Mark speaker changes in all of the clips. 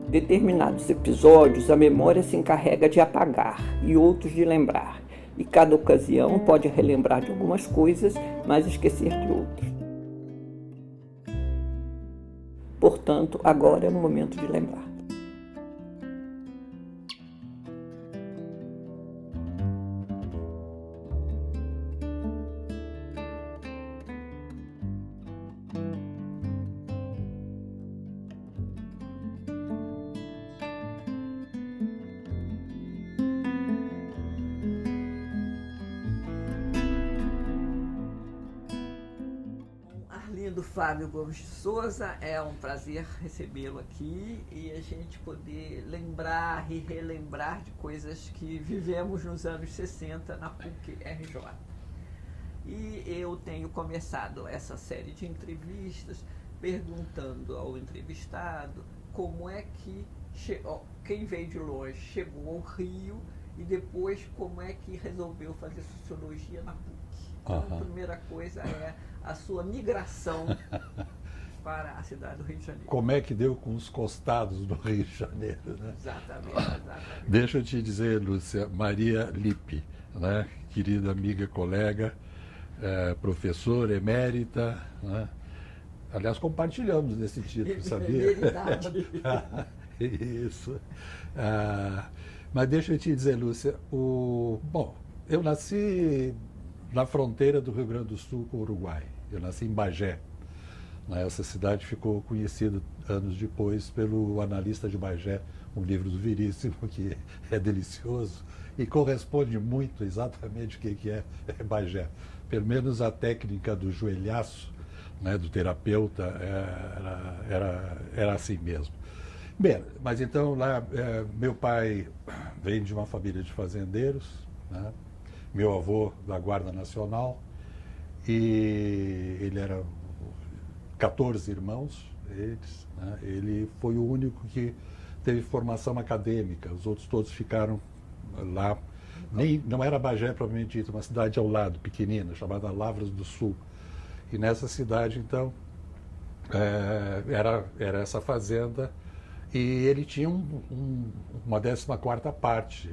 Speaker 1: Determinados episódios a memória se encarrega de apagar e outros de lembrar, e cada ocasião pode relembrar de algumas coisas, mas esquecer de outras. Portanto, agora é o momento de lembrar.
Speaker 2: Arlindo Flávio Gomes de Souza, é um prazer recebê-lo aqui e a gente poder lembrar e relembrar de coisas que vivemos nos anos 60 na PUC-RJ. E eu tenho começado essa série de entrevistas perguntando ao entrevistado como é que quem veio de longe chegou ao Rio e depois como é que resolveu fazer sociologia na PUC. Então, a primeira coisa é a sua migração para a cidade do Rio de Janeiro.
Speaker 3: Como é que deu com os costados do Rio de Janeiro, né?
Speaker 2: Exatamente.
Speaker 3: Deixa eu te dizer, Lúcia, Maria Lippe, né? Querida amiga, colega, professora emérita, né? Aliás, compartilhamos desse título, sabia?
Speaker 2: Verdade.
Speaker 3: Isso. Mas deixa eu te dizer, Lúcia, bom, eu nasci na fronteira do Rio Grande do Sul com o Uruguai. Eu nasci em Bagé. Essa cidade ficou conhecida anos depois pelo analista de Bagé, um livro do Veríssimo, que é delicioso e corresponde muito exatamente o que é Bagé. Pelo menos a técnica do joelhaço, né, do terapeuta, era assim mesmo. Bem, mas então lá, meu pai vem de uma família de fazendeiros, né? Meu avô da Guarda Nacional, e ele era 14 irmãos, eles, né? Ele foi o único que teve formação acadêmica, os outros todos ficaram lá. Não era Bagé propriamente dito, uma cidade ao lado, pequenina, chamada Lavras do Sul. E nessa cidade, então, era essa fazenda, e ele tinha uma 14ª parte,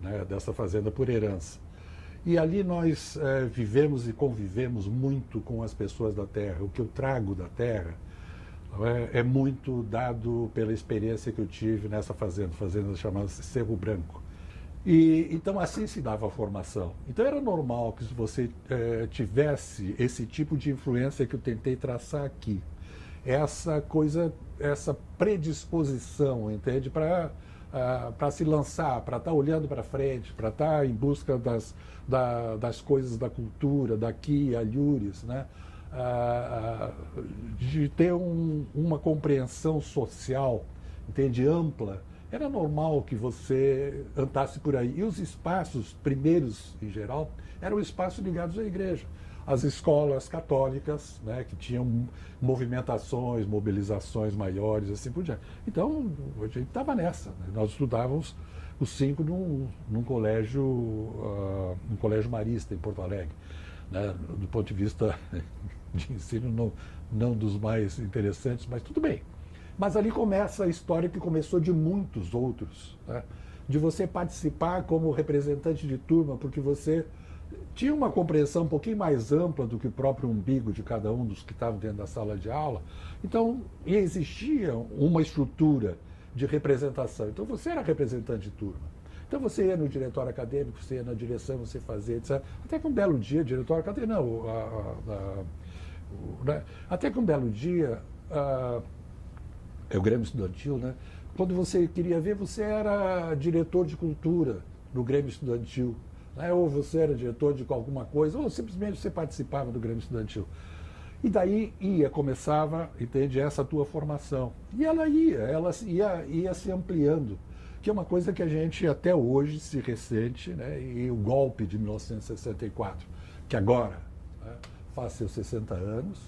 Speaker 3: né, dessa fazenda por herança. E ali nós vivemos e convivemos muito com as pessoas da terra. O que eu trago da terra é muito dado pela experiência que eu tive nessa fazenda chamada Cerro Branco. E então assim se dava a formação. Então era normal que você tivesse esse tipo de influência que eu tentei traçar aqui. Essa predisposição, entende? Para se lançar, para estar olhando para frente, para estar em busca das coisas da cultura, daqui, alhures, né? De ter uma compreensão social, entende, ampla. Era normal que você andasse por aí. E os espaços primeiros, em geral, eram espaços ligados à igreja. As escolas católicas, né, que tinham movimentações, mobilizações maiores, assim por diante. Então, a gente estava nessa. Né? Nós estudávamos os 5 num colégio marista em Porto Alegre. Né? Do ponto de vista de ensino, não dos mais interessantes, mas tudo bem. Mas ali começa a história que começou de muitos outros, né? De você participar como representante de turma, porque você tinha uma compreensão um pouquinho mais ampla do que o próprio umbigo de cada um dos que estavam dentro da sala de aula. Então, existia uma estrutura de representação. Então, você era representante de turma. Então, você ia no diretório acadêmico, você ia na direção, você fazia, etc. Até que um belo dia, diretório acadêmico, né? Até que um belo dia, é o Grêmio Estudantil, né? Quando você queria ver, você era diretor de cultura no Grêmio Estudantil. Ou você era diretor de alguma coisa, ou simplesmente você participava do Grêmio Estudantil. E daí começava, entende, essa tua formação. E ela ia se ampliando, que é uma coisa que a gente até hoje se ressente, né? E o golpe de 1964, que agora, né, faz seus 60 anos,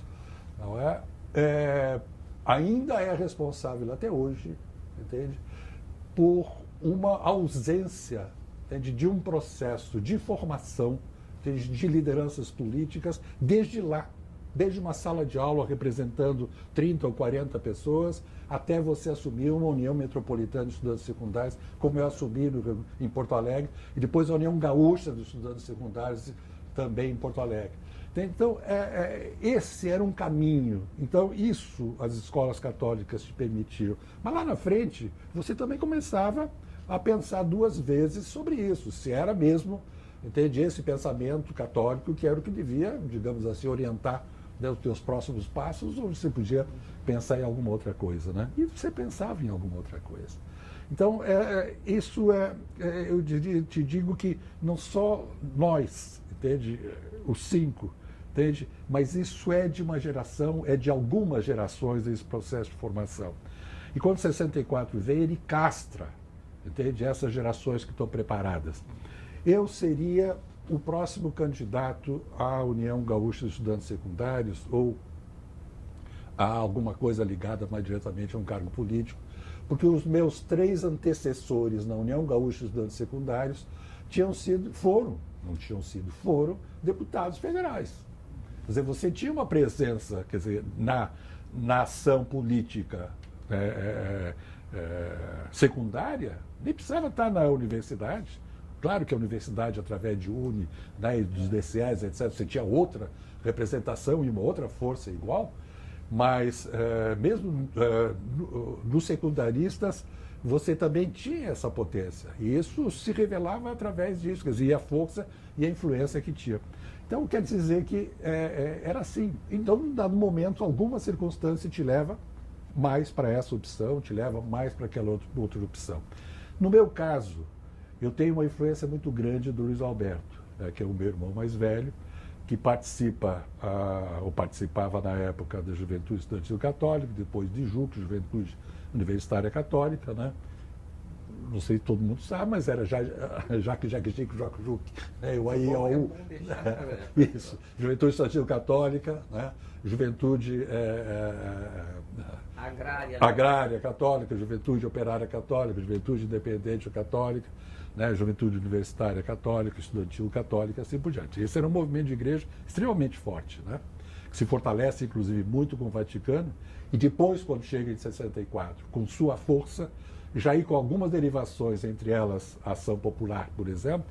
Speaker 3: não ainda é responsável até hoje, entende, por uma ausência, entende, de um processo de formação, entende, de lideranças políticas desde lá, desde uma sala de aula representando 30 ou 40 pessoas, até você assumir uma União Metropolitana de Estudantes Secundários, como eu assumi em Porto Alegre, e depois a União Gaúcha de Estudantes Secundários, também em Porto Alegre. Então, esse era um caminho. Então, isso as escolas católicas te permitiram. Mas lá na frente, você também começava a pensar duas vezes sobre isso, se era mesmo, entende, esse pensamento católico que era o que devia, digamos assim, orientar, né, os teus próximos passos, ou você podia pensar em alguma outra coisa, né? E você pensava em alguma outra coisa. Então, eu te digo que não só nós, entende, os 5, entende, mas isso é de uma geração, é de algumas gerações esse processo de formação. E quando 64 vem, ele castra, entende, essas gerações que estão preparadas. Eu seria o próximo candidato à União Gaúcha de Estudantes Secundários ou a alguma coisa ligada mais diretamente a um cargo político, porque os meus 3 antecessores na União Gaúcha de Estudantes Secundários foram deputados federais. Quer dizer, você tinha uma presença, quer dizer, na ação política secundária, nem precisava estar na universidade. Claro que a universidade, através de UNE, né, dos DCEs, etc., você tinha outra representação e uma outra força igual, mas mesmo nos secundaristas, você também tinha essa potência. E isso se revelava através disso, quer dizer, e a força e a influência que tinha. Então, quer dizer que era assim. Então, em dado momento, alguma circunstância te leva mais para essa opção, te leva mais para aquela outra opção. No meu caso, eu tenho uma influência muito grande do Luiz Alberto, que é o meu irmão mais velho, que participava na época da Juventude Estudantil Católica, depois de JUC, Juventude Universitária Católica, né? Não sei se todo mundo sabe, mas era Jacques Chico, JUC, né? O AIAU, isso, Juventude Estudantil Católica, né? Juventude Agrária Católica, Juventude Operária Católica, Juventude Independente Católica, né, Juventude Universitária Católica, Estudantil Católica, assim por diante. Esse era um movimento de igreja extremamente forte, né, que se fortalece, inclusive, muito com o Vaticano, e depois, quando chega em 64, com sua força, já aí com algumas derivações, entre elas a ação popular, por exemplo,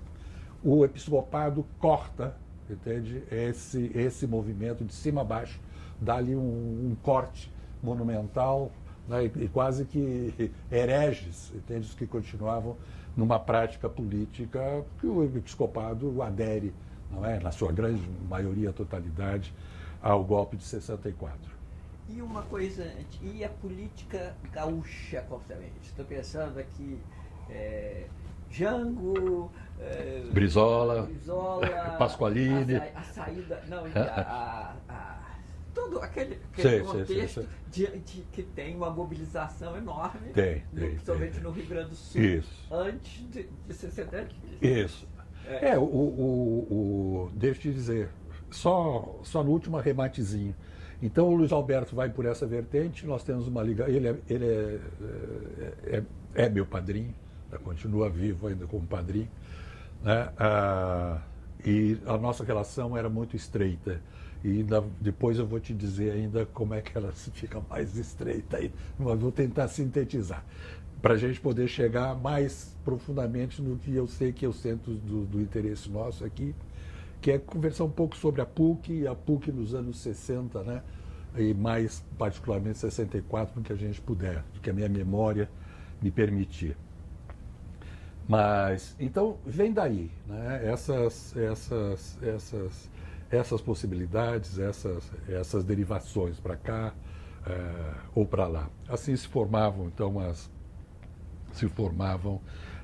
Speaker 3: o episcopado corta, entende, esse movimento de cima a baixo, dá-lhe um corte monumental, né, e quase que hereges, entende, os que continuavam numa prática política que o episcopado adere, não é, na sua grande maioria, totalidade, ao golpe de 64.
Speaker 2: E uma coisa, e a política gaúcha, completamente? Estou pensando aqui, Jango,
Speaker 3: Brizola, Pasqualini,
Speaker 2: a saída, não, todo aquele contexto que tem uma mobilização enorme, principalmente no Rio Grande do Sul, antes de 60.
Speaker 3: Isso. Deixa eu te dizer, só no último arrematezinho. Então o Luiz Alberto vai por essa vertente, nós temos uma ligação, ele é meu padrinho, continua vivo ainda como padrinho, né? E a nossa relação era muito estreita. E depois eu vou te dizer ainda como é que ela fica mais estreita aí, mas vou tentar sintetizar, para a gente poder chegar mais profundamente no que eu sei que é o centro do interesse nosso aqui, que é conversar um pouco sobre a PUC, e a PUC nos anos 60, né? E mais particularmente 64, no que a gente puder, do que a minha memória me permitir. Mas, então, vem daí, né? Essas possibilidades, essas derivações para cá ou para lá. Assim se formavam, então,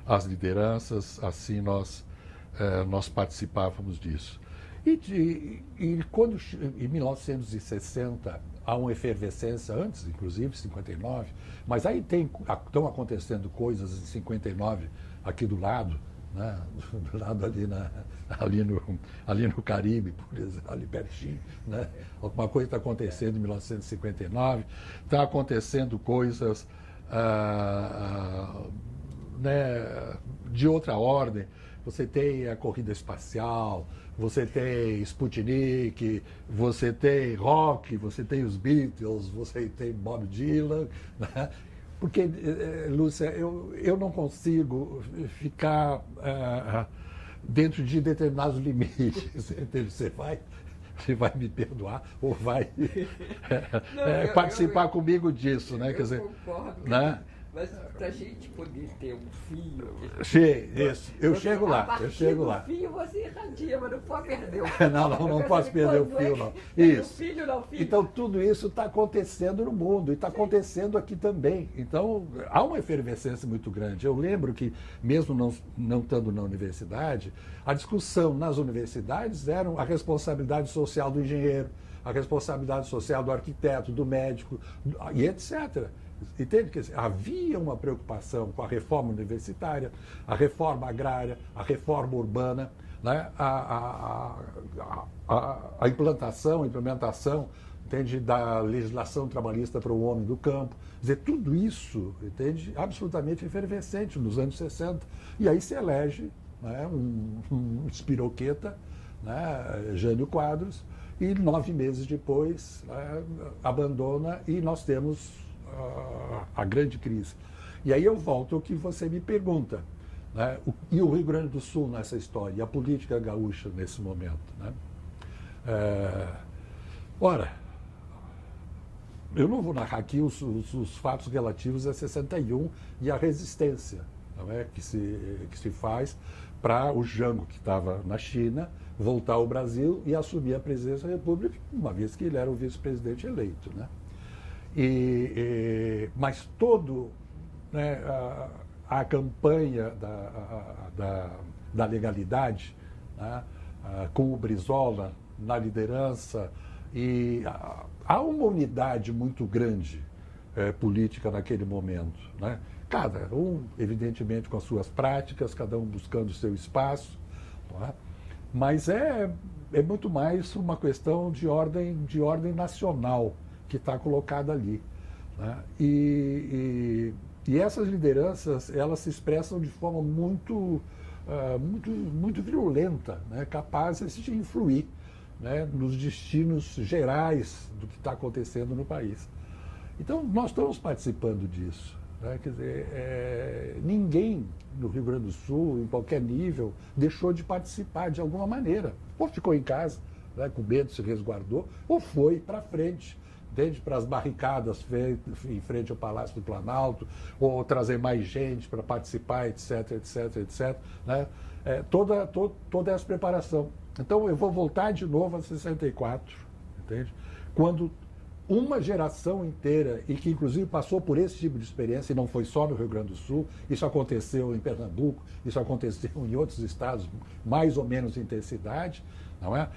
Speaker 3: as lideranças, assim nós participávamos disso. E quando, em 1960, há uma efervescência, antes, inclusive, 59, mas aí estão acontecendo coisas em 59, aqui do lado, né? Do lado ali no Caribe, por exemplo, ali pertinho, né? Alguma coisa está acontecendo em 1959, está acontecendo coisas né, de outra ordem. você tem a corrida espacial, você tem Sputnik, você tem rock, você tem os Beatles, você tem Bob Dylan, né? Porque, Lúcia, eu não consigo ficar dentro de determinados limites. Você vai me perdoar ou vai participar comigo disso, né?
Speaker 2: Eu
Speaker 3: Quer dizer,
Speaker 2: concordo.
Speaker 3: né?
Speaker 2: Mas para a gente poder ter um fio...
Speaker 3: Sim, isso. Eu chego lá.
Speaker 2: A partir do fio você irradia, mas não pode perder o fio.
Speaker 3: Não posso perder o fio, não.
Speaker 2: Isso. Filho, não, filho.
Speaker 3: Então, tudo isso está acontecendo no mundo e está acontecendo aqui também. Então, há uma efervescência muito grande. Eu lembro que, mesmo não estando na universidade, a discussão nas universidades era a responsabilidade social do engenheiro, a responsabilidade social do arquiteto, do médico, e etc. Entende? Quer dizer, havia uma preocupação com a reforma universitária, a reforma agrária, a reforma urbana, né? A implementação, entende, da legislação trabalhista para o homem do campo. Quer dizer, tudo isso, entende, absolutamente efervescente nos anos 60. E aí se elege, né, um espiroqueta, né, Jânio Quadros, e 9 meses depois, né, abandona e nós temos a grande crise. E aí eu volto ao que você me pergunta, né? E o Rio Grande do Sul nessa história, e a política gaúcha nesse momento, né? Ora, eu não vou narrar aqui os fatos relativos a 61 e a resistência, não é? que se faz para o Jango, que estava na China, voltar ao Brasil e assumir a presidência da República, uma vez que ele era o vice-presidente eleito, né? Mas né, a campanha da legalidade, né, com o Brizola na liderança, e há uma unidade muito grande política naquele momento, né? Cada um, evidentemente, com as suas práticas, cada um buscando o seu espaço, não é? Mas é muito mais uma questão de ordem nacional que está colocada ali, né? E essas lideranças, elas se expressam de forma muito virulenta, né? Capazes de influir, né, nos destinos gerais do que está acontecendo no país. Então, nós estamos participando disso, né? Quer dizer, ninguém no Rio Grande do Sul, em qualquer nível, deixou de participar de alguma maneira. Ou ficou em casa, né, com medo, se resguardou, ou foi para frente, desde para as barricadas em frente ao Palácio do Planalto, ou trazer mais gente para participar, etc, etc, etc. Né? Toda essa preparação. Então, eu vou voltar de novo a 64, entende? Quando uma geração inteira, e que inclusive passou por esse tipo de experiência, e não foi só no Rio Grande do Sul, isso aconteceu em Pernambuco, isso aconteceu em outros estados, mais ou menos intensidade, não é?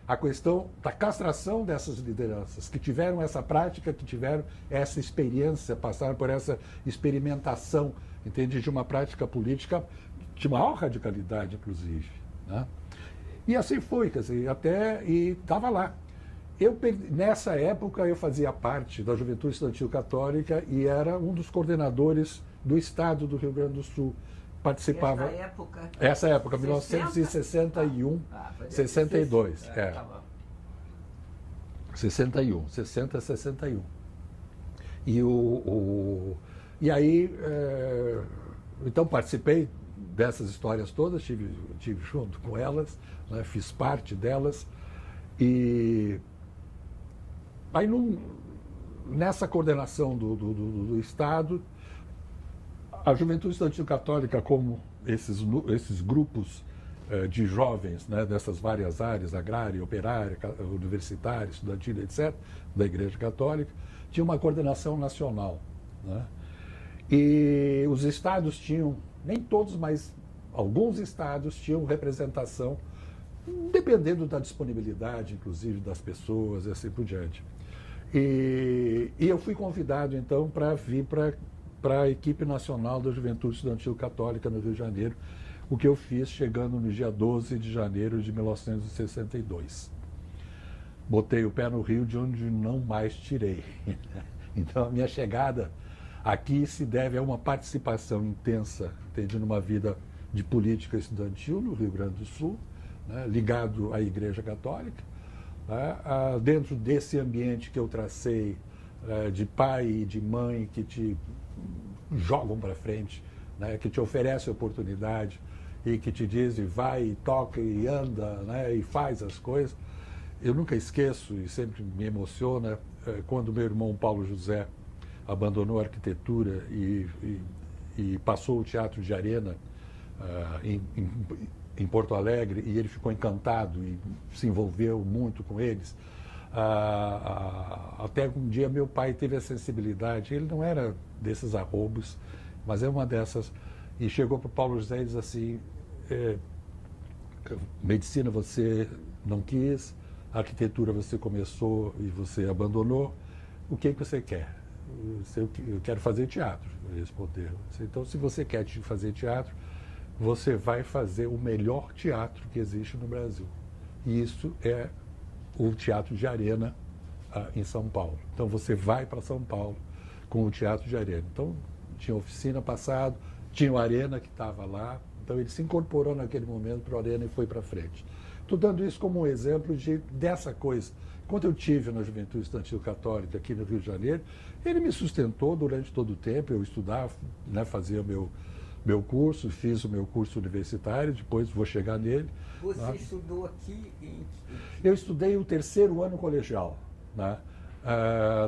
Speaker 3: A questão da castração dessas lideranças, que tiveram essa prática, que tiveram essa experiência, passaram por essa experimentação, entende, de uma prática política de maior radicalidade, inclusive, né? E assim foi, quer dizer, e estava lá. Nessa época, eu fazia parte da Juventude Estudantil Católica e era um dos coordenadores do Estado do Rio Grande do Sul. Participava. Essa época, 1961, 62. Tá bom. 61, 60, 61. E aí, então participei dessas histórias todas, tive junto com elas, né, fiz parte delas. E aí, nessa coordenação do Estado, a Juventude Estudantil Católica, como esses grupos de jovens, né, dessas várias áreas, agrária, operária, universitária, estudantil, etc., da Igreja Católica, tinha uma coordenação nacional, né? E os estados tinham, nem todos, mas alguns estados tinham representação, dependendo da disponibilidade, inclusive, das pessoas e assim por diante. E eu fui convidado, então, para vir para a equipe nacional da Juventude Estudantil Católica no Rio de Janeiro, o que eu fiz chegando no dia 12 de janeiro de 1962. Botei o pé no Rio, de onde não mais tirei. Então, a minha chegada Aqui se deve a uma participação intensa, entende, numa vida de política estudantil no Rio Grande do Sul, né, ligado à Igreja Católica, né, dentro desse ambiente que eu tracei, de pai e de mãe que te jogam para frente, né, que te oferecem oportunidade e que te dizem vai, e toca e anda, né, e faz as coisas. Eu nunca esqueço e sempre me emociona quando meu irmão Paulo José abandonou a arquitetura e passou o Teatro de Arena em Porto Alegre, e ele ficou encantado e se envolveu muito com eles. Até um dia meu pai teve a sensibilidade, ele não era desses arroubos, mas é uma dessas, e chegou para o Paulo José e disse assim, medicina você não quis, arquitetura você começou e você abandonou, o que você quer? Eu quero fazer teatro, ele respondeu. Então, se você quer fazer teatro, você vai fazer o melhor teatro que existe no Brasil. E isso é o Teatro de Arena em São Paulo. Então, você vai para São Paulo com o Teatro de Arena. Então, tinha oficina passado, tinha o Arena que estava lá. Então, ele se incorporou naquele momento para o Arena e foi para frente. Estou dando isso como um exemplo dessa coisa. Quando eu tive na Juventude Estudantil Católica aqui no Rio de Janeiro, ele me sustentou durante todo o tempo. Eu estudava, né, fazia meu curso, fiz o meu curso universitário, depois vou chegar nele.
Speaker 2: Você estudou aqui
Speaker 3: Eu estudei o 3º ano colegial, né,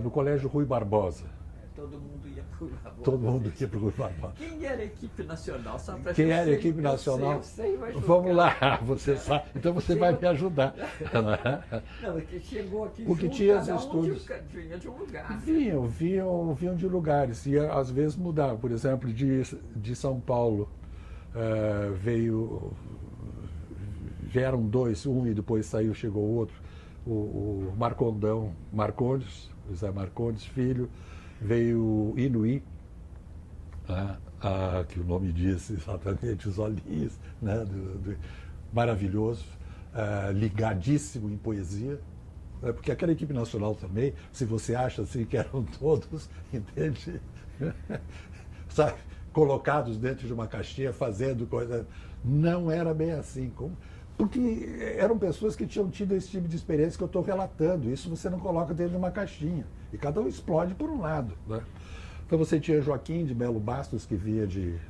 Speaker 3: no Colégio Rui Barbosa.
Speaker 2: Todo mundo ia para o Rui Barbosa.
Speaker 3: Todo mundo ia para o Rui Barbosa.
Speaker 2: Quem era a equipe nacional? Só pra
Speaker 3: Quem
Speaker 2: eu
Speaker 3: era a
Speaker 2: sei,
Speaker 3: equipe nacional?
Speaker 2: Eu sei, mas
Speaker 3: vamos lá, você sabe. Então você vai me ajudar.
Speaker 2: Não, é que chegou aqui
Speaker 3: O que
Speaker 2: junto,
Speaker 3: tinha os
Speaker 2: cada um
Speaker 3: estudos.
Speaker 2: vinha de um lugar. Né?
Speaker 3: Vinham de lugares. E às vezes mudava. Por exemplo, de São Paulo vieram 2, um e depois saiu, chegou outro. O Marcondes, José Marcondes, filho, veio Inuí, né, que o nome diz exatamente, os olhinhos, né, maravilhoso, ligadíssimo em poesia, porque aquela equipe nacional também, se você acha assim que eram todos, entende? Sabe, colocados dentro de uma caixinha, fazendo coisa, não era bem assim, porque eram pessoas que tinham tido esse tipo de experiência que eu estou relatando. Isso você não coloca dentro de uma caixinha. E cada um explode por um lado, né? Então você tinha Joaquim de Melo Bastos, que vinha de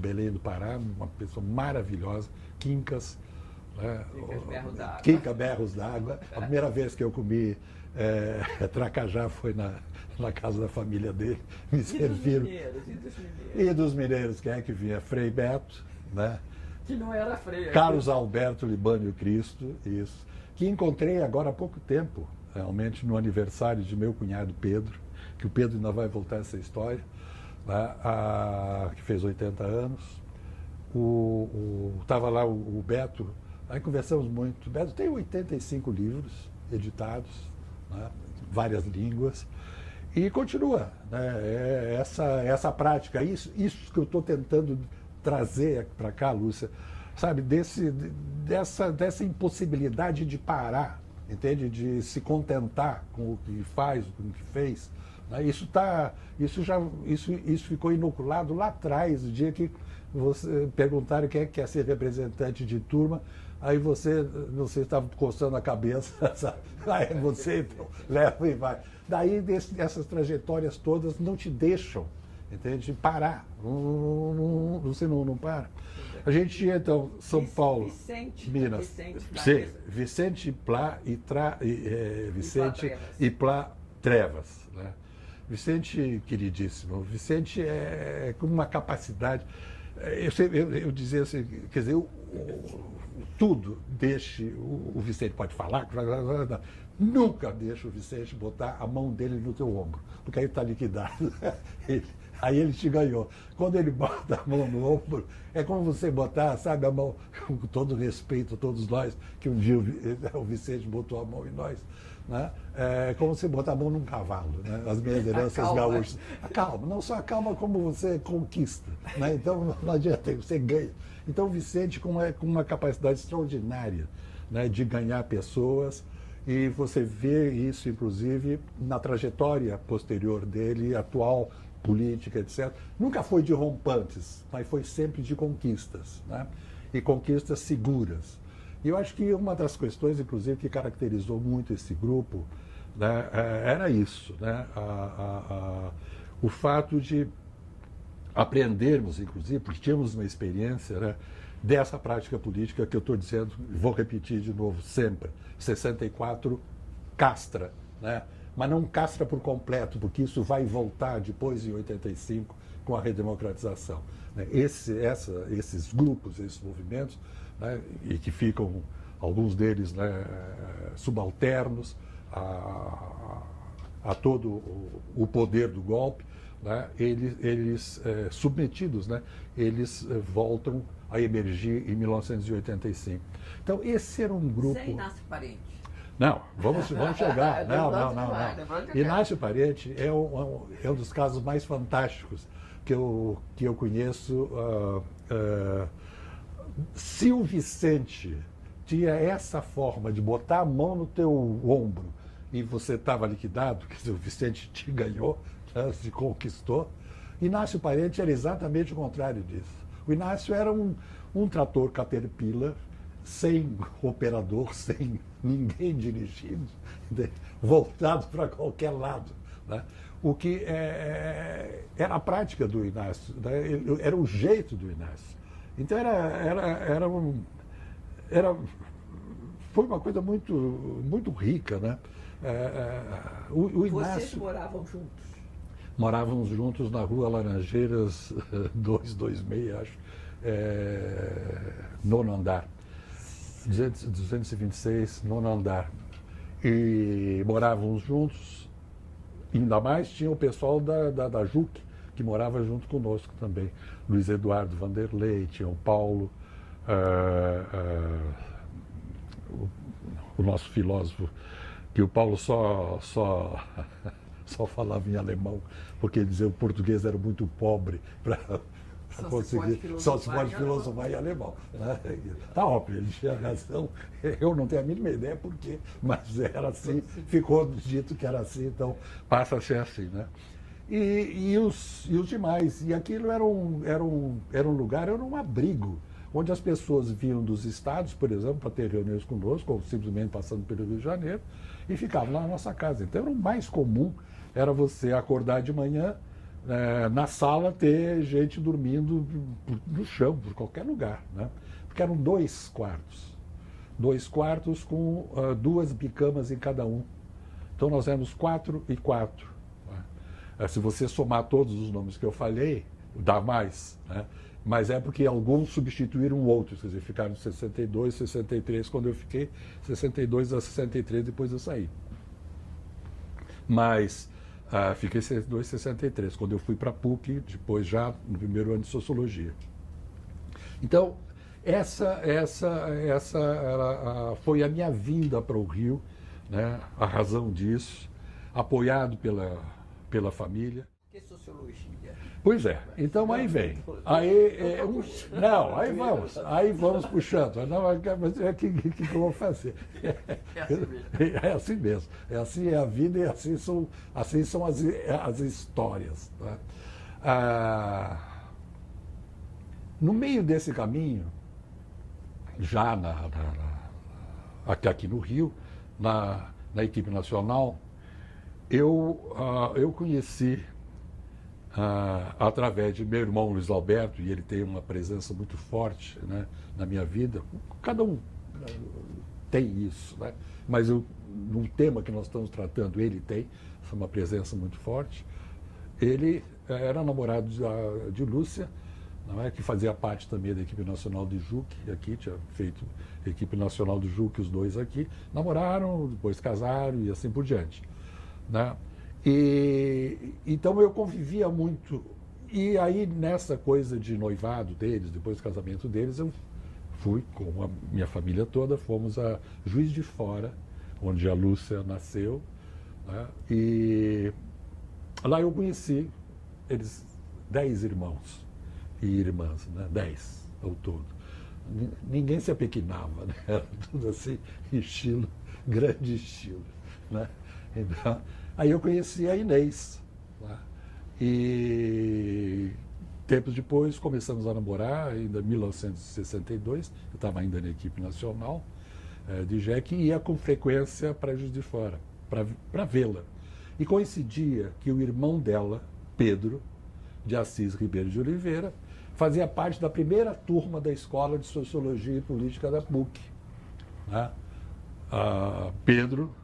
Speaker 3: Belém do Pará, uma pessoa maravilhosa, Quincas, né? Quinca Berros d'Água. A primeira vez que eu comi tracajá foi na casa da família dele. Me serviram. E dos mineiros, quem é que vinha? Frei Beto, né?
Speaker 2: Que não era freio.
Speaker 3: Carlos Alberto Libânio Cristo, isso. Que encontrei agora há pouco tempo, realmente no aniversário de meu cunhado Pedro, que o Pedro ainda vai voltar essa história, né, que fez 80 anos. Estava lá o Beto, aí conversamos muito. O Beto tem 85 livros editados, né, várias línguas, e continua, né, essa prática. Isso que eu estou tentando trazer para cá, Lúcia, sabe, dessa impossibilidade de parar, entende? De se contentar com o que faz, com o que fez. Né? Isso ficou inoculado lá atrás, o dia que você perguntaram quem é que quer ser representante de turma, aí você estava coçando a cabeça, sabe? Aí você então, leva e vai. Daí essas trajetórias todas não te deixam, entende? Parar. Você não para. A gente tinha, então, São Paulo, Minas. Vicente Plá e Plá Trevas. Né? Vicente, queridíssimo. Vicente é com uma capacidade. Eu dizia assim, quer dizer, tudo deixe. O Vicente pode falar, nunca deixe o Vicente botar a mão dele no teu ombro, porque aí está liquidado. Aí ele te ganhou. Quando ele bota a mão no ombro, é como você botar, sabe, a mão, com todo respeito a todos nós, que um dia o Vicente botou a mão em nós, né? É como você botar a mão num cavalo, né? As minhas heranças gaúchas. Acalma, não só acalma como você conquista, né? Então não adianta, você ganha. Então o Vicente com uma capacidade extraordinária, né, de ganhar pessoas E você vê isso, inclusive, na trajetória posterior dele, atual, política, etc. Nunca foi de rompantes, mas foi sempre de conquistas, né? E conquistas seguras. E eu acho que uma das questões, inclusive, que caracterizou muito esse grupo, né, era isso, né? O fato de aprendermos, inclusive, porque tínhamos uma experiência, né, dessa prática política que eu estou dizendo, vou repetir de novo sempre, 64 castra, né? Mas não castra por completo, porque isso vai voltar depois em 85 com a redemocratização. Né? Esses grupos, esses movimentos, né, e que ficam, alguns deles, né, subalternos a todo o poder do golpe, né, eles submetidos, né, eles voltam a emergir em 1985. Então, esse era um grupo...
Speaker 2: Zé Inácio Parente.
Speaker 3: Não, vamos chegar. Não. Inácio Parente é um dos casos mais fantásticos que eu conheço. Se o Vicente tinha essa forma de botar a mão no teu ombro e você estava liquidado, quer dizer, o Vicente te ganhou, né, se conquistou, Inácio Parente era exatamente o contrário disso. O Inácio era um trator Caterpillar, sem operador, sem ninguém dirigindo, voltado para qualquer lado, né? O que era a prática do Inácio, né? Era o jeito do Inácio. Então foi uma coisa muito, muito rica, né? O Inácio...
Speaker 2: Vocês moravam juntos?
Speaker 3: Morávamos juntos na Rua Laranjeiras 226, acho, nono andar. 226, nono andar. E morávamos juntos, ainda mais tinha o pessoal da JUC, que morava junto conosco também. Luiz Eduardo Vanderlei, tinha o Paulo, o nosso filósofo, que o Paulo só falava em alemão, porque ele dizia que o português era muito pobre para conseguir, só se pode filosofar em alemão. Né? Tá óbvio, ele tinha razão, eu não tenho a mínima ideia por quê, mas era assim, ficou dito que era assim, então passa a ser assim, né? E os demais, e aquilo era um lugar, era um abrigo, onde as pessoas vinham dos estados, por exemplo, para ter reuniões conosco, ou simplesmente passando pelo Rio de Janeiro, e ficavam lá na nossa casa. Então era o mais comum, era você acordar de manhã, na sala ter gente dormindo no chão, por qualquer lugar, né? Porque eram 2 quartos. 2 quartos com 2 bicamas em cada um. Então nós éramos 4 e 4. Né? Se você somar todos os nomes que eu falei, dá mais, né? Mas é porque alguns substituíram outros, quer dizer, ficaram 62, 63 quando eu fiquei, 62 a 63 depois eu saí. Mas fiquei 62, 63 quando eu fui para a PUC, depois já no primeiro ano de Sociologia. Então, essa foi a minha vinda para o Rio, né? A razão disso, apoiado pela família.
Speaker 2: Que sociologia?
Speaker 3: Pois é, então aí vem. Aí vamos puxando. Não, mas o que eu vou fazer?
Speaker 2: É assim mesmo.
Speaker 3: É assim a vida e assim são as histórias. Né? No meio desse caminho, já aqui no Rio, na equipe nacional, eu conheci, através de meu irmão Luiz Alberto, e ele tem uma presença muito forte, né, na minha vida. Cada um tem isso, né? Mas no tema que nós estamos tratando, ele tem uma presença muito forte. Ele era namorado de Lúcia, não é, que fazia parte também da equipe nacional de JUC, aqui tinha feito equipe nacional do JUC, os dois aqui, namoraram, depois casaram e assim por diante, né? E então eu convivia muito, e aí nessa coisa de noivado deles, depois do casamento deles, eu fui com a minha família toda, fomos a Juiz de Fora, onde a Lúcia nasceu, né? E lá eu conheci eles, 10 irmãos e irmãs, né? 10 ao todo. Ninguém se apequenava, né? Era tudo assim, estilo grande estilo, né? Então, aí eu conheci a Inês, né? E tempos depois começamos a namorar, ainda em 1962, eu estava ainda na equipe nacional de JEC e ia com frequência para Juiz de Fora, para vê-la. E coincidia que o irmão dela, Pedro de Assis Ribeiro de Oliveira, fazia parte da primeira turma da Escola de Sociologia e Política da PUC, né? Pedro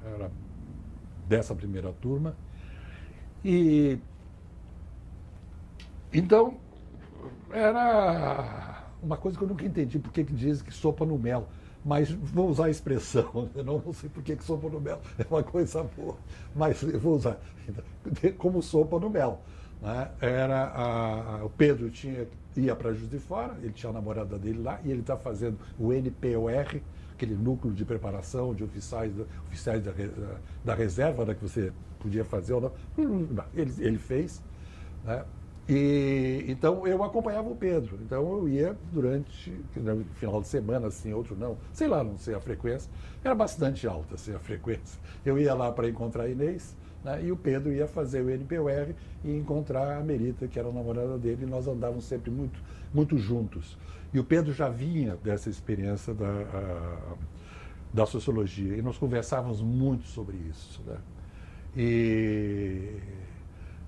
Speaker 3: era dessa primeira turma. E então era uma coisa que eu nunca entendi, por que dizem que sopa no mel. Mas vou usar a expressão, eu não sei por que sopa no mel, é uma coisa boa, mas eu vou usar como sopa no mel, né? O Pedro ia para Juiz de Fora, ele tinha a namorada dele lá, e ele está fazendo o NPOR, aquele núcleo de preparação de oficiais da reserva, né, que você podia fazer ou não. Ele fez, né? E então eu acompanhava o Pedro. Então eu ia durante no final de semana, assim, outro não, sei lá, não sei a frequência, era bastante alta assim, a frequência. Eu ia lá para encontrar a Inês, né, e o Pedro ia fazer o NPOR e encontrar a Merita, que era a namorada dele, e nós andávamos sempre muito, muito juntos. E o Pedro já vinha dessa experiência da sociologia, e nós conversávamos muito sobre isso, né? E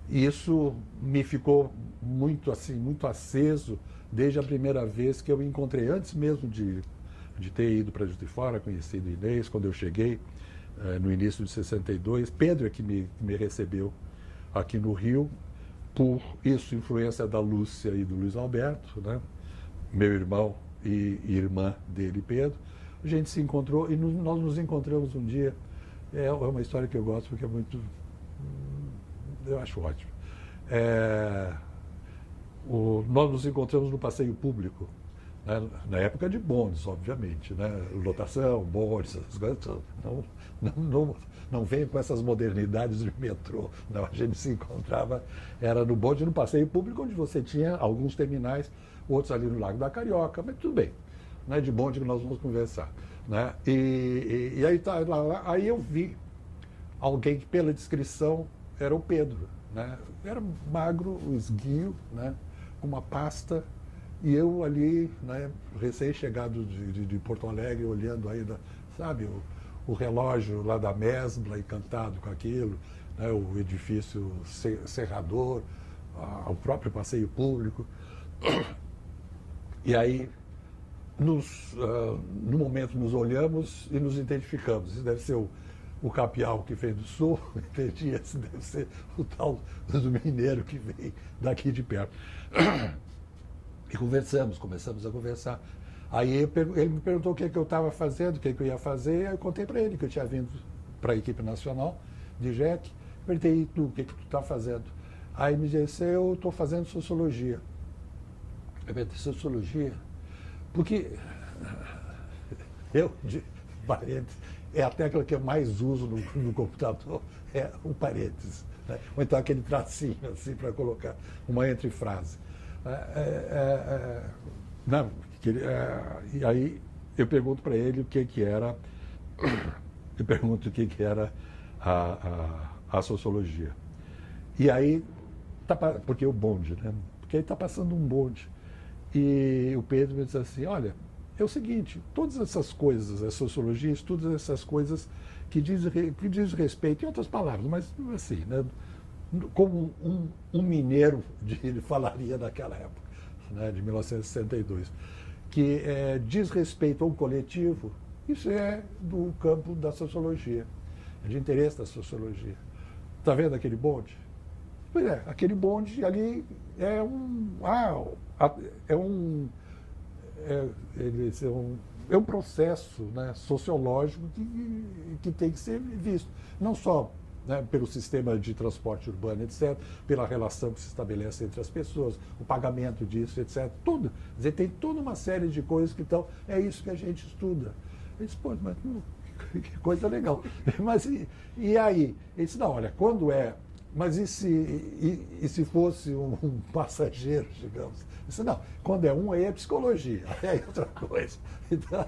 Speaker 3: isso me ficou muito assim, muito aceso desde a primeira vez que eu encontrei, antes mesmo de ter ido para Juiz de Fora, conhecido Inês, quando eu cheguei no início de 62. Pedro é que me recebeu aqui no Rio, por isso, influência da Lúcia e do Luiz Alberto, né? Meu irmão e irmã dele, Pedro. A gente se encontrou e nós nos encontramos um dia. É uma história que eu gosto porque é muito... Eu acho ótimo. Nós nos encontramos no passeio público, né? Na época de bondes, obviamente, né? Lotação, bondes, essas coisas. Não venha com essas modernidades de metrô. Não, a gente se encontrava, era no bonde, no passeio público, onde você tinha alguns terminais, outros ali no Lago da Carioca, mas tudo bem. Não é de bonde que nós vamos conversar, né? E aí, aí eu vi alguém que, pela descrição, era o Pedro, né? Era magro, esguio, né? Com uma pasta, e eu ali, né, recém-chegado de Porto Alegre, olhando ainda, sabe, o relógio lá da Mesbla, encantado com aquilo, né, o edifício serrador, o próprio passeio público. E aí, no momento, nos olhamos e nos identificamos. Isso deve ser o capial que vem do sul, entendi, esse deve ser o tal do mineiro que vem daqui de perto. E começamos a conversar. Aí ele me perguntou o que eu estava fazendo, o que eu ia fazer, eu contei para ele que eu tinha vindo para a equipe nacional de JEC. Perguntei, e tu, o que tu está fazendo? Aí me disse, eu estou fazendo sociologia. Eu perguntei, sociologia? Porque eu, de parênteses, é a tecla que eu mais uso no computador, é o parênteses, né? Ou então aquele tracinho assim para colocar uma entrefrase. Não, e aí eu pergunto para ele o que era, eu pergunto o que era a sociologia. E aí, porque o bonde, né? Porque aí está passando um bonde. E o Pedro me diz assim, olha, é o seguinte, todas essas coisas, a sociologia estuda essas coisas que diz respeito, em outras palavras, mas assim, né, como um mineiro ele falaria naquela época, né, de 1962, que diz respeito ao coletivo, isso é do campo da sociologia, é de interesse da sociologia. Está vendo aquele bonde? Pois é, aquele bonde ali é um processo, né, sociológico que tem que ser visto. Não só, né, pelo sistema de transporte urbano, etc., pela relação que se estabelece entre as pessoas, o pagamento disso, etc. Tudo. Quer dizer, tem toda uma série de coisas que estão... É isso que a gente estuda. Eu disse, pô, mas que coisa legal. Mas e aí? Ele disse, não, olha, quando é... Mas e se fosse um passageiro, digamos? Eu disse, não, quando é um, aí é psicologia, aí é outra coisa. Então,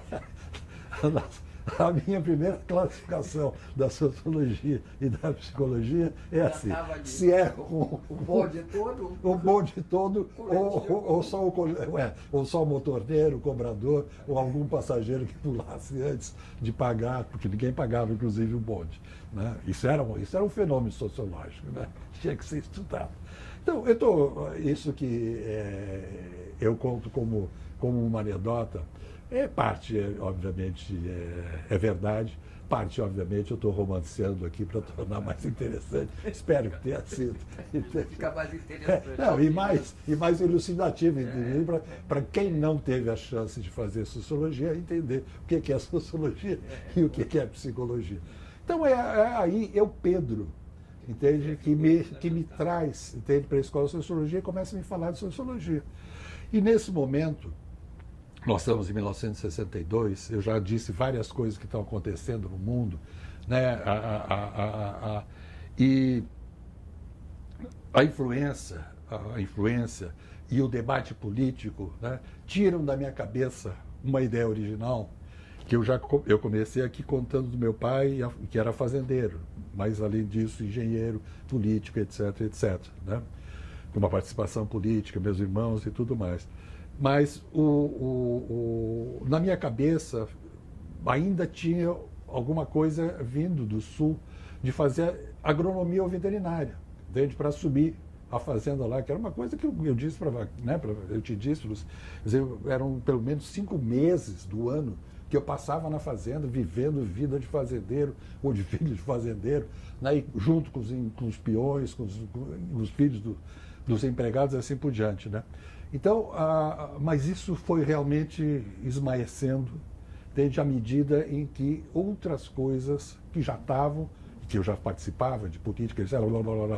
Speaker 3: A minha primeira classificação da sociologia e da psicologia é assim: se é
Speaker 2: o bonde todo,
Speaker 3: o bonde todo ou só o motorneiro, o cobrador, ou algum passageiro que pulasse antes de pagar, porque ninguém pagava, inclusive, o bonde. Né? Isso era um fenômeno sociológico, né? Tinha que ser estudado. Então, isso que eu conto como uma anedota, parte, obviamente, é verdade, parte, obviamente, eu estou romanceando aqui para tornar mais interessante. Espero que tenha sido.
Speaker 2: Fica mais interessante.
Speaker 3: E mais elucidativo, para quem não teve a chance de fazer sociologia, entender o que é sociologia e o que é psicologia. Então, aí é o Pedro, entende, que me traz, entende, para a escola de sociologia e começa a me falar de sociologia. E nesse momento, nós estamos em 1962, eu já disse várias coisas que estão acontecendo no mundo, né? E a influência e o debate político, né, tiram da minha cabeça uma ideia original que eu comecei aqui contando do meu pai, que era fazendeiro, mas além disso engenheiro, político, etc, etc, né? Com uma participação política, meus irmãos e tudo mais. Mas na minha cabeça ainda tinha alguma coisa vindo do sul de fazer agronomia ou veterinária, entende? Para subir a fazenda lá, que era uma coisa que eu disse eu te disse, eram pelo menos 5 meses do ano que eu passava na fazenda, vivendo vida de fazendeiro ou de filho de fazendeiro, né? Junto com os peões, com os filhos dos empregados e assim por diante, né? Então, mas isso foi realmente esmaecendo, desde a medida em que outras coisas que já estavam, que eu já participava de política,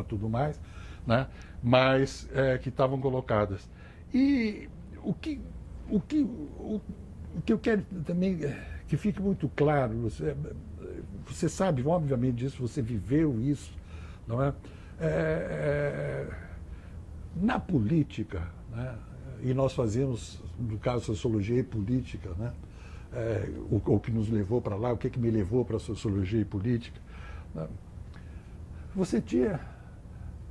Speaker 3: tudo mais, né? Mas que estavam colocadas. E o que eu quero também que fique muito claro, você sabe, obviamente, disso, você viveu isso, não é? Na política, né? E nós fazíamos, no caso, sociologia e política, né? O que nos levou para lá, o que me levou para a sociologia e política. Né?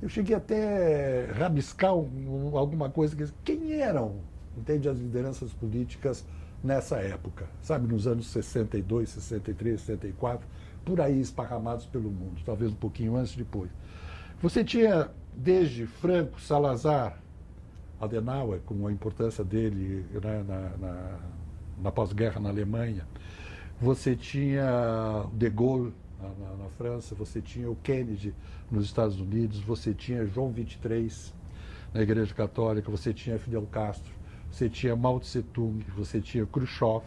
Speaker 3: Eu cheguei até a rabiscar alguma coisa, quem eram, entende, as lideranças políticas nessa época, sabe, nos anos 62, 63, 64, por aí esparramados pelo mundo, talvez um pouquinho antes, depois. Você tinha desde Franco, Salazar, Adenauer, com a importância dele, né, na pós-guerra na Alemanha. Você tinha de Gaulle na França, você tinha o Kennedy nos Estados Unidos, você tinha João XXIII na Igreja Católica, você tinha Fidel Castro, você tinha Mao Tse-tung, você tinha Khrushchev,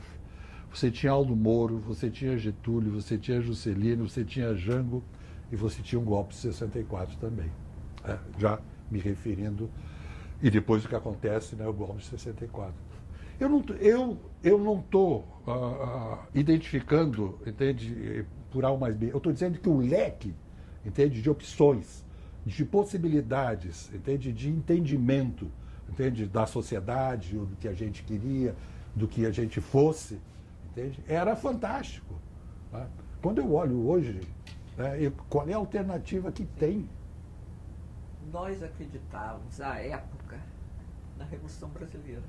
Speaker 3: você tinha Aldo Moro, você tinha Getúlio, você tinha Juscelino, você tinha Jango e você tinha um golpe de 64 também. Já me referindo. E depois o que acontece, né, o golpe de 64. Eu não estou identificando, entende, por A ou mais B. Eu estou dizendo que o leque, entende, de opções, de possibilidades, entende, de entendimento, entende, da sociedade, do que a gente queria, do que a gente fosse, entende, era fantástico. Tá? Quando eu olho hoje, né, qual é a alternativa que tem?
Speaker 2: Nós acreditávamos, à época, na Revolução Brasileira.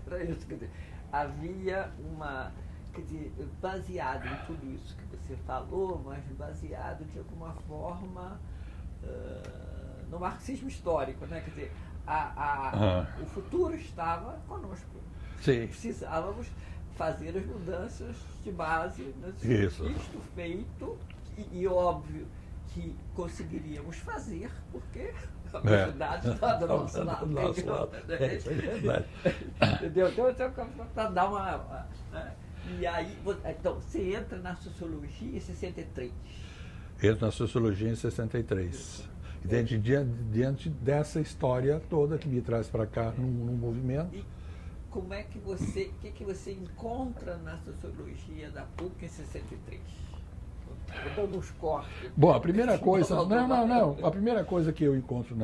Speaker 2: Era isso, quer dizer, havia uma, quer dizer, baseado em tudo isso que você falou, mas baseado de alguma forma no marxismo histórico, né? Quer dizer, o futuro estava conosco.
Speaker 3: Sim.
Speaker 2: Precisávamos fazer as mudanças de base, né?
Speaker 3: Isso.
Speaker 2: Isto feito, e óbvio que conseguiríamos fazer, porque a sociedade está do nosso lado. Entendeu? Então, para dar uma... E aí, então, você entra na sociologia em 63.
Speaker 3: Entro na sociologia em 63. Diante dessa história toda que me traz para cá num movimento.
Speaker 2: E como é que o que você encontra na sociologia da PUC em 63? Dando uns cortes.
Speaker 3: Bom, a primeira coisa... Não. A primeira coisa que eu encontro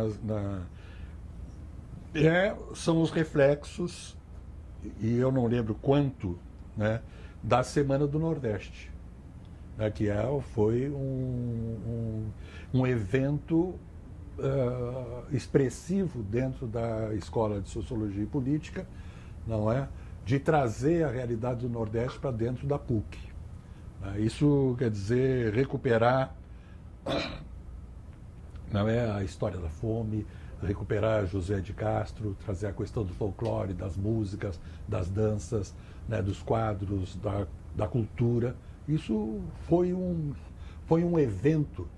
Speaker 3: são os reflexos, e eu não lembro quanto, né, da Semana do Nordeste, né, que foi um evento expressivo dentro da Escola de Sociologia e Política, não é? De trazer a realidade do Nordeste para dentro da PUC. Isso quer dizer recuperar, não é, a história da fome, recuperar José de Castro, trazer a questão do folclore, das músicas, das danças, né, dos quadros, da cultura. Isso foi um evento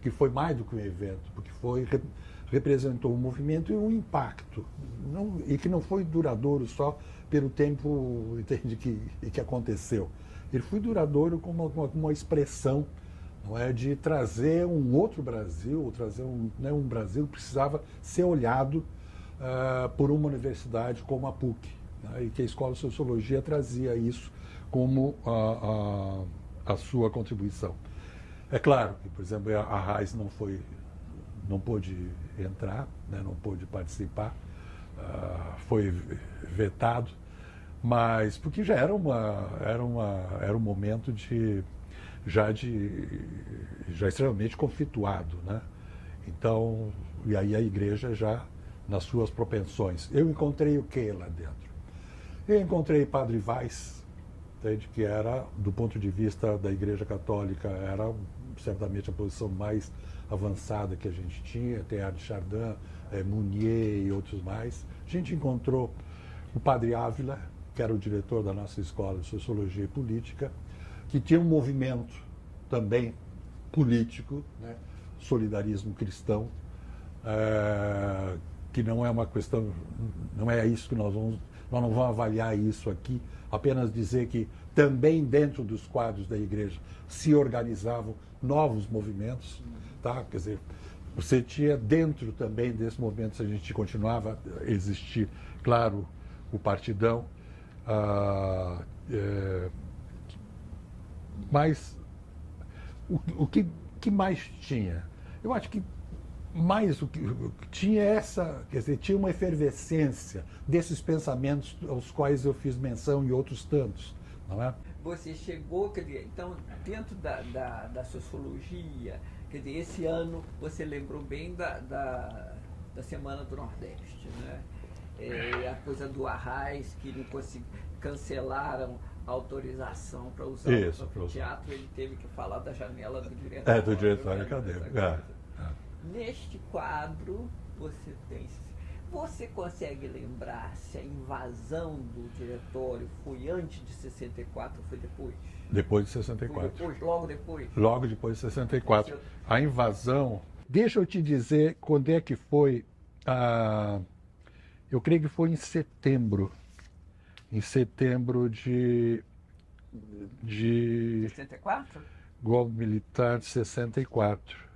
Speaker 3: que foi mais do que um evento, porque representou um movimento e um impacto, e que não foi duradouro só pelo tempo, entende, que aconteceu. Ele foi duradouro como uma expressão, não é, de trazer um outro Brasil, trazer um Brasil que precisava ser olhado por uma universidade como a PUC, né, e que a Escola de Sociologia trazia isso como a sua contribuição. É claro que, por exemplo, a Raiz não pôde entrar, né, não pôde participar, foi vetado, mas porque já era um momento já extremamente conflituado, né? Então, e aí a igreja já nas suas propensões. Eu encontrei o que lá dentro? Eu encontrei Padre Vaz, entende, que era, do ponto de vista da Igreja Católica, era certamente a posição mais avançada que a gente tinha, Teilhard de Chardin, Mounier e outros mais. A gente encontrou o Padre Ávila, que era o diretor da nossa Escola de Sociologia e Política, que tinha um movimento também político, né, solidarismo cristão, que não é uma questão, não é isso que nós não vamos avaliar isso aqui, apenas dizer que também dentro dos quadros da igreja se organizavam novos movimentos, tá? Quer dizer, você tinha dentro também desse movimento, se a gente continuava a existir, claro, o Partidão, mas o que mais tinha? Eu acho que mais o que tinha quer dizer, tinha uma efervescência desses pensamentos aos quais eu fiz menção e outros tantos, não é?
Speaker 2: Você chegou, quer dizer, então, dentro da sociologia, quer dizer, esse ano você lembrou bem da Semana do Nordeste, né? A coisa do Arraiz, que não cancelaram a autorização para usar o teatro, ele teve que falar da janela do diretório.
Speaker 3: Do diretório acadêmico.
Speaker 2: Neste quadro, você consegue lembrar se a invasão do diretório foi antes de 64 ou foi depois?
Speaker 3: Depois de 64.
Speaker 2: Logo depois?
Speaker 3: Logo depois de 64. A invasão, deixa eu te dizer quando é que foi, eu creio que foi em setembro de
Speaker 2: 64?
Speaker 3: Golpe militar de 64.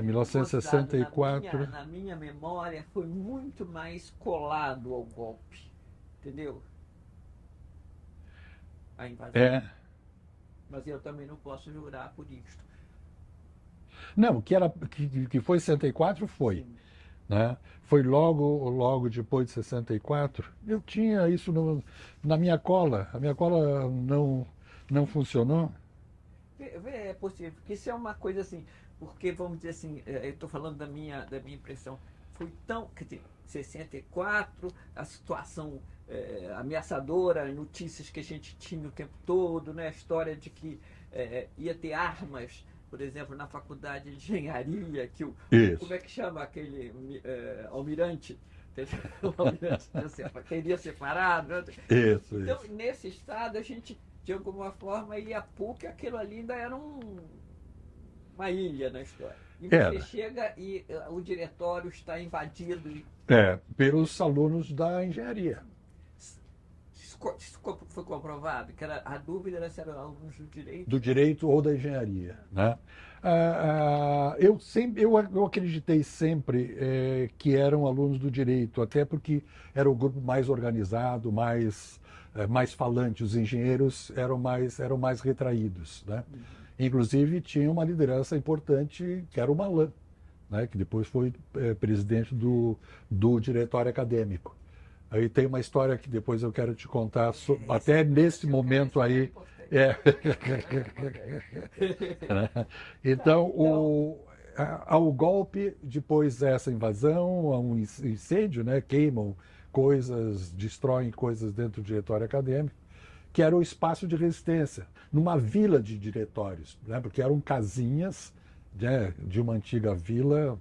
Speaker 3: 1964.
Speaker 2: Na minha memória, foi muito mais colado ao golpe, entendeu? A invasão. Mas eu também não posso jurar por isto.
Speaker 3: Não, que foi 64 foi. Sim. Né? Foi logo depois de 64. Eu tinha isso na minha cola. A minha cola não funcionou.
Speaker 2: É possível, porque isso é uma coisa assim, porque vamos dizer assim, eu estou falando da minha impressão, foi tão, quer dizer, 64, a situação ameaçadora, notícias que a gente tinha o tempo todo, né? A história de que ia ter armas, por exemplo, na faculdade de engenharia, que como é que chama aquele almirante? O almirante queria separado. Né? Então, nesse estado, a gente, de alguma forma, ia a PUC, aquilo ali ainda era uma ilha na história. E você chega e o diretório está invadido.
Speaker 3: Pelos alunos da engenharia.
Speaker 2: Isso foi comprovado, que a dúvida era se eram alunos do direito.
Speaker 3: Do direito ou da engenharia, né? Eu acreditei sempre que eram alunos do direito, até porque era o grupo mais organizado, mais falante. Os engenheiros eram mais retraídos, né? Inclusive tinha uma liderança importante, que era o Malan, né? Que depois foi presidente do diretório acadêmico. Aí tem uma história que depois eu quero te contar, até nesse momento aí. É. Então, ao golpe, depois dessa invasão, a um incêndio, né, queimam coisas, destroem coisas dentro do diretório acadêmico, que era o espaço de resistência, numa vila de diretórios, né, porque eram casinhas, né, de uma antiga vila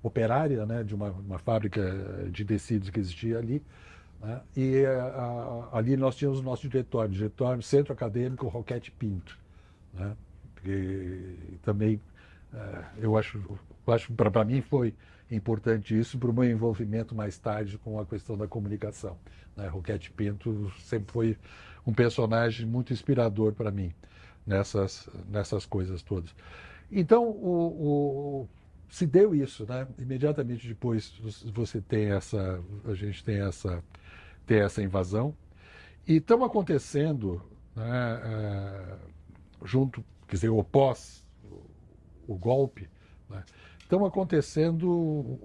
Speaker 3: operária, né, de uma fábrica de tecidos que existia ali, né, e ali nós tínhamos o nosso diretório, Centro Acadêmico Roquete Pinto, né, que também eu acho para mim foi importante isso para o meu envolvimento mais tarde com a questão da comunicação, né. Roquete Pinto sempre foi um personagem muito inspirador para mim nessas coisas todas. Então se deu isso, né? Imediatamente depois você tem a gente tem essa invasão e estão acontecendo, né, junto, quer dizer, o pós o golpe, né, estão acontecendo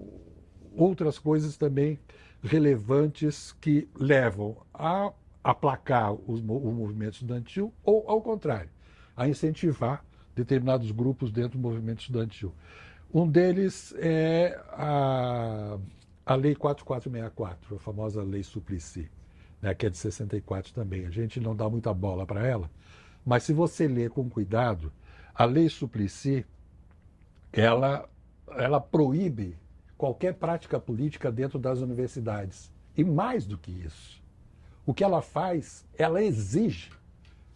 Speaker 3: outras coisas também relevantes que levam a aplacar o movimento estudantil ou, ao contrário, a incentivar determinados grupos dentro do movimento estudantil. Um deles é a Lei 4464, a famosa Lei Suplicy, né, que é de 64 também. A gente não dá muita bola para ela, mas se você ler com cuidado, a Lei Suplicy, ela proíbe qualquer prática política dentro das universidades. E mais do que isso, o que ela faz, ela exige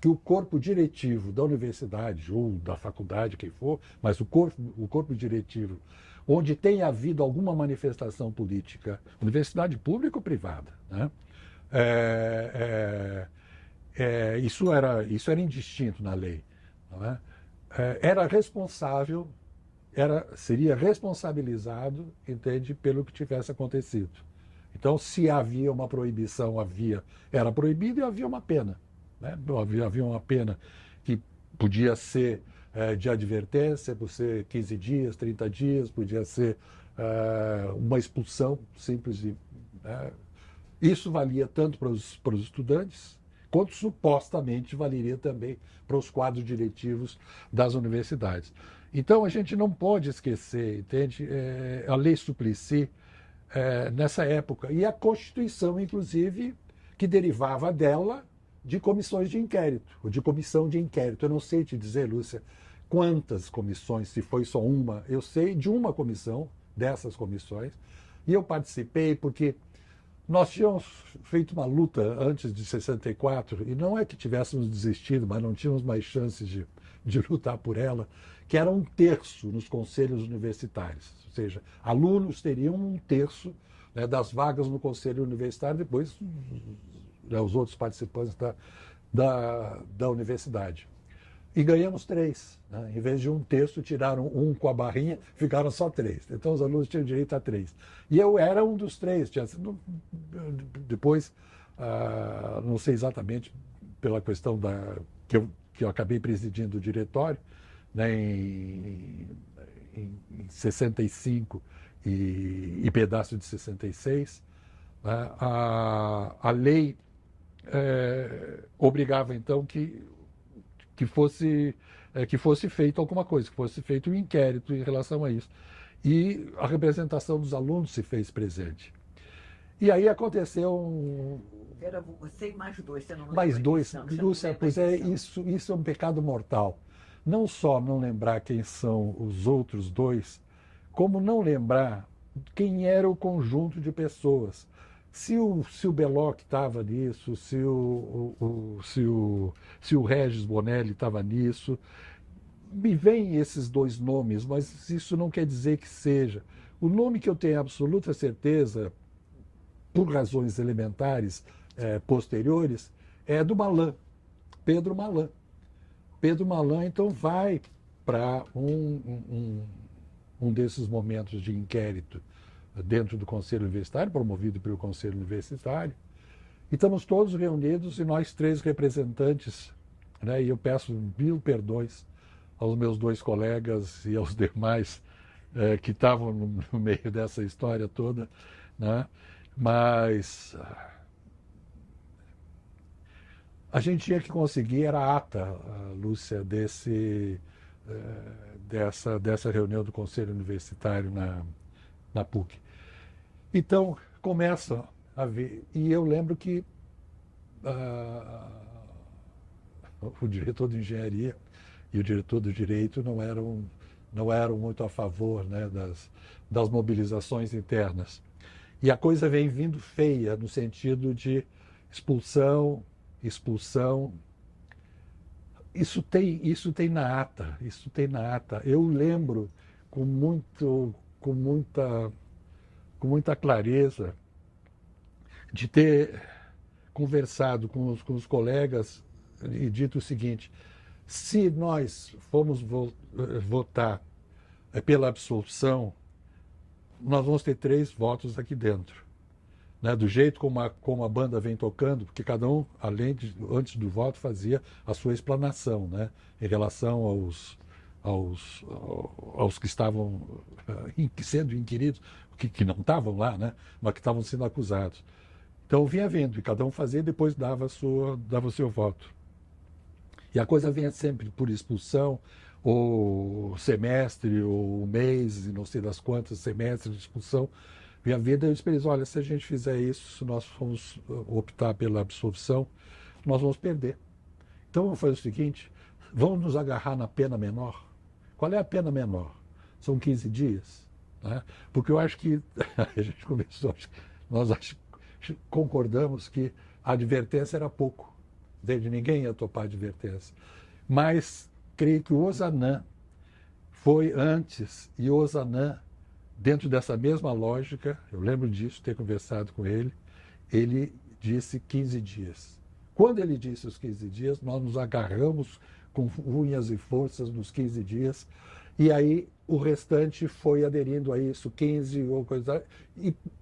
Speaker 3: que o corpo diretivo da universidade ou da faculdade, quem for, mas o corpo diretivo, onde tenha havido alguma manifestação política, universidade pública ou privada, né? Isso era indistinto na lei, não é? Seria responsabilizado, entende, pelo que tivesse acontecido. Então, se havia uma proibição, era proibido e havia uma pena, né? Havia uma pena que podia ser de advertência, por ser 15 dias, 30 dias, podia ser uma expulsão simples. Isso valia tanto para os estudantes, quanto supostamente valeria também para os quadros diretivos das universidades. Então, a gente não pode esquecer, entende, a Lei Suplicy nessa época, e a Constituição, inclusive, que derivava dela de comissões de inquérito, ou de comissão de inquérito. Eu não sei te dizer, Lúcia, quantas comissões, se foi só uma. Eu sei de uma comissão, dessas comissões, e eu participei porque nós tínhamos feito uma luta antes de 64, e não é que tivéssemos desistido, mas não tínhamos mais chances de lutar por ela, que era 1/3 nos conselhos universitários. Ou seja, alunos teriam 1/3, né, das vagas no conselho universitário, depois, né, os outros participantes da universidade. E ganhamos 3. Né? Em vez de 1/3, tiraram 1 com a barrinha, ficaram só 3. Então os alunos tinham direito a 3. E eu era um dos 3. Depois, não sei exatamente pela questão que eu acabei presidindo o diretório, né, em 65 e pedaço de 66, né, a lei obrigava então que fosse feito alguma coisa, que fosse feito um inquérito em relação a isso. E a representação dos alunos se fez presente. E aí aconteceu
Speaker 2: Era você e mais 2, você não lembra?
Speaker 3: Mais 2, Lúcia, pois isso é um pecado mortal. Não só não lembrar quem são os outros 2, como não lembrar quem era o conjunto de pessoas. Se o Belloc estava nisso, se o Regis Bonelli estava nisso, me vêm esses 2 nomes, mas isso não quer dizer que seja. O nome que eu tenho absoluta certeza, por razões elementares posteriores, é do Malan, Pedro Malan. Pedro Malan, então, vai para um desses momentos de inquérito dentro do Conselho Universitário, promovido pelo Conselho Universitário, e estamos todos reunidos, e nós 3 representantes, né, e eu peço 1000 perdões aos meus 2 colegas e aos demais que estavam no meio dessa história toda, né, Mas a gente tinha que conseguir, era a ata, Lúcia, dessa reunião do Conselho Universitário na PUC. Então, começa a ver. E eu lembro que o diretor de engenharia e o diretor do direito não eram muito a favor, né, das mobilizações internas. E a coisa vem vindo feia, no sentido de expulsão. Isso tem na ata, isso tem na ata. Eu lembro com muita clareza de ter conversado com os colegas e dito o seguinte: se nós formos votar pela absolução, nós vamos ter 3 votos aqui dentro. Né? Do jeito como a banda vem tocando, porque cada um, antes do voto, fazia a sua explanação, né? Em relação aos que estavam sendo inquiridos, que não estavam lá, né? Mas que estavam sendo acusados. Então vinha vendo, e cada um fazia e depois dava o seu voto. E a coisa vinha sempre por expulsão, ou semestre, ou mês, e não sei das quantas semestres de expulsão. Vinha vida, eu disse: olha, se a gente fizer isso, se nós formos optar pela absolvição, nós vamos perder. Então vamos fazer o seguinte: vamos nos agarrar na pena menor. Qual é a pena menor? São 15 dias. Né? Porque eu acho que, a gente conversou, nós concordamos que a advertência era pouco. Desde ninguém ia topar a advertência. Mas creio que o Ozanam foi antes, e o Ozanam, dentro dessa mesma lógica, eu lembro disso, ter conversado com ele disse 15 dias. Quando ele disse os 15 dias, nós nos agarramos com unhas e forças nos 15 dias, e aí o restante foi aderindo a isso, 15 ou coisa.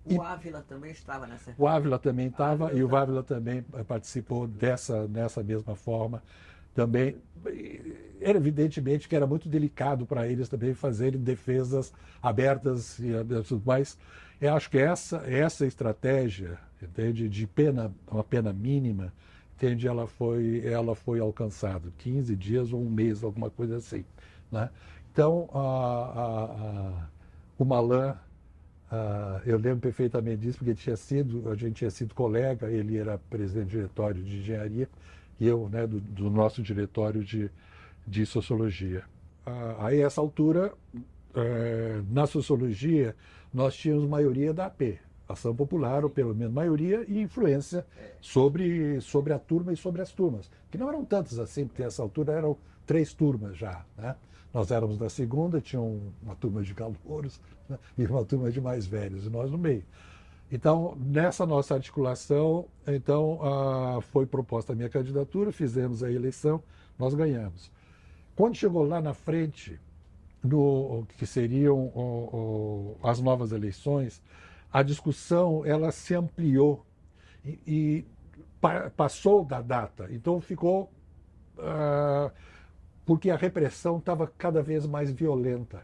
Speaker 2: O Ávila também estava nessa.
Speaker 3: O Ávila também estava, e o Ávila também participou nessa mesma forma. Também, era evidentemente que era muito delicado para eles também fazerem defesas abertas e tudo mais. Eu acho que essa estratégia, entende, de uma pena mínima, entende, ela foi alcançada, 15 dias ou um mês, alguma coisa assim, né? Então, o Malan, eu lembro perfeitamente disso, porque a gente tinha sido colega, ele era presidente do diretório de engenharia, e eu, né, do nosso diretório de sociologia. Aí, a essa altura, na sociologia, nós tínhamos maioria da AP, ação popular, ou pelo menos maioria, e influência sobre a turma e sobre as turmas, que não eram tantas assim, porque nessa altura eram 3 turmas já, né? Nós éramos da segunda, tinha uma turma de calouros, né, e uma turma de mais velhos, e nós no meio. Então, nessa nossa articulação, foi proposta a minha candidatura, fizemos a eleição, nós ganhamos. Quando chegou lá na frente, que seriam as novas eleições, a discussão ela se ampliou e passou da data. Então ficou porque a repressão estava cada vez mais violenta.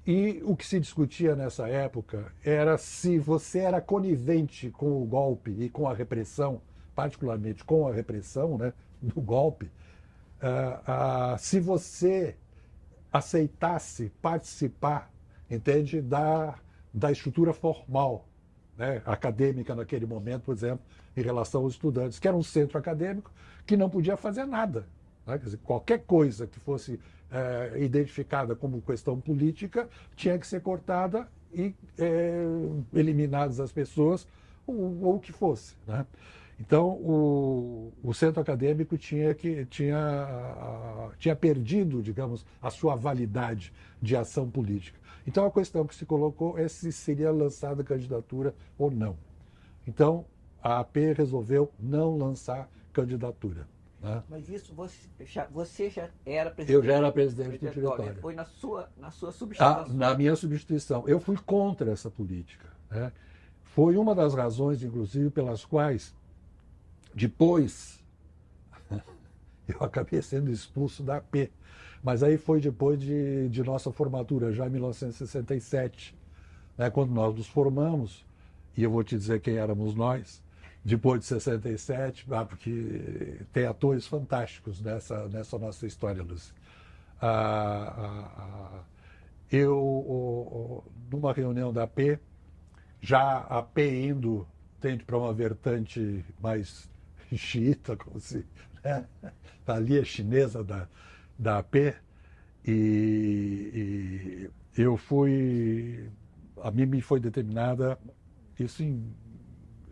Speaker 3: E o que se discutia nessa época era se você era conivente com o golpe e com a repressão, particularmente com a repressão, né, do golpe, se você aceitasse participar, entende, da estrutura formal, né, acadêmica naquele momento, por exemplo, em relação aos estudantes, que era um centro acadêmico que não podia fazer nada. Né? Quer dizer, qualquer coisa que fosse identificada como questão política tinha que ser cortada e eliminadas as pessoas, ou o que fosse. Né? Então, o centro acadêmico tinha perdido, digamos, a sua validade de ação política. Então, a questão que se colocou é se seria lançada candidatura ou não. Então, a AP resolveu não lançar candidatura. Né?
Speaker 2: Mas isso você já era presidente?
Speaker 3: Eu já era presidente do diretório.
Speaker 2: Foi na sua substituição?
Speaker 3: Na minha substituição. Eu fui contra essa política. Né? Foi uma das razões, inclusive, pelas quais, depois, eu acabei sendo expulso da AP. Mas aí foi depois de nossa formatura, já em 1967. Né? Quando nós nos formamos, e eu vou te dizer quem éramos nós, depois de 67, porque tem atores fantásticos nessa nossa história, Lúcia. Eu, numa reunião da AP, já a AP indo tende para uma vertente mais xiita, como se, né? Ali é chinesa da AP, e eu fui, a mim me foi determinada, isso em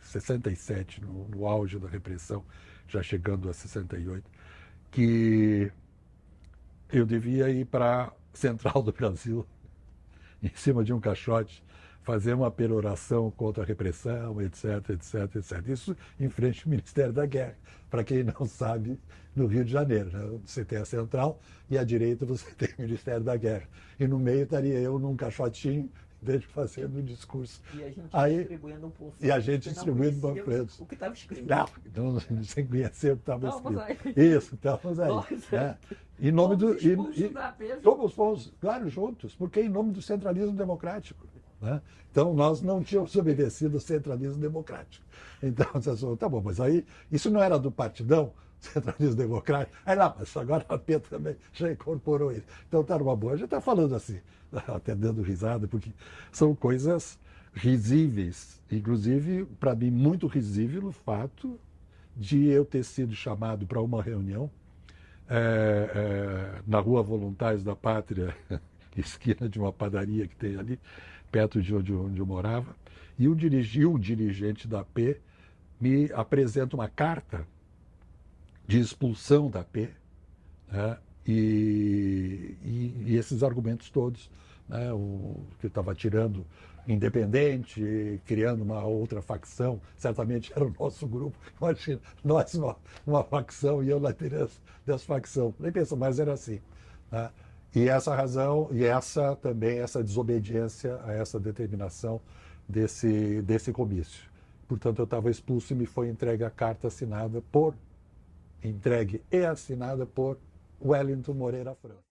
Speaker 3: 67, no auge da repressão, já chegando a 68, que eu devia ir para a Central do Brasil, em cima de um caixote, fazer uma peroração contra a repressão, etc, etc, etc. Isso em frente ao Ministério da Guerra. Para quem não sabe, no Rio de Janeiro, né? Você tem a Central e à direita você tem o Ministério da Guerra. E no meio estaria eu num caixotinho, fazendo um discurso.
Speaker 2: E a gente
Speaker 3: aí,
Speaker 2: distribuindo um panfleto.
Speaker 3: E a gente distribuindo panfletos.
Speaker 2: O que estava escrito.
Speaker 3: Não, sem conhecer o que estava escrito.
Speaker 2: Aí.
Speaker 3: Isso, estávamos aí. Né? Em nome do. Fomos, claro, juntos, porque em nome do centralismo democrático. Né? Então, nós não tínhamos obedecido ao centralismo democrático. Então, você falou, tá bom, mas aí, isso não era do partidão, centralismo democrático? Aí lá, mas agora a AP também já incorporou isso. Então, tá numa boa, a gente está falando assim, até dando risada, porque são coisas risíveis. Inclusive, para mim, muito risível o fato de eu ter sido chamado para uma reunião na Rua Voluntários da Pátria, esquina de uma padaria que tem ali, perto de onde eu morava, e o dirigente da AP me apresenta uma carta de expulsão da AP, né? E esses argumentos todos, né? Que estava tirando independente, criando uma outra facção, certamente era o nosso grupo, imagina, nós uma facção e eu na liderança dessa facção, nem penso, mas era assim, né? E essa razão, e essa também, essa desobediência a essa determinação desse comício. Portanto, eu estava expulso e me foi entregue a carta assinada por Wellington Moreira Franco.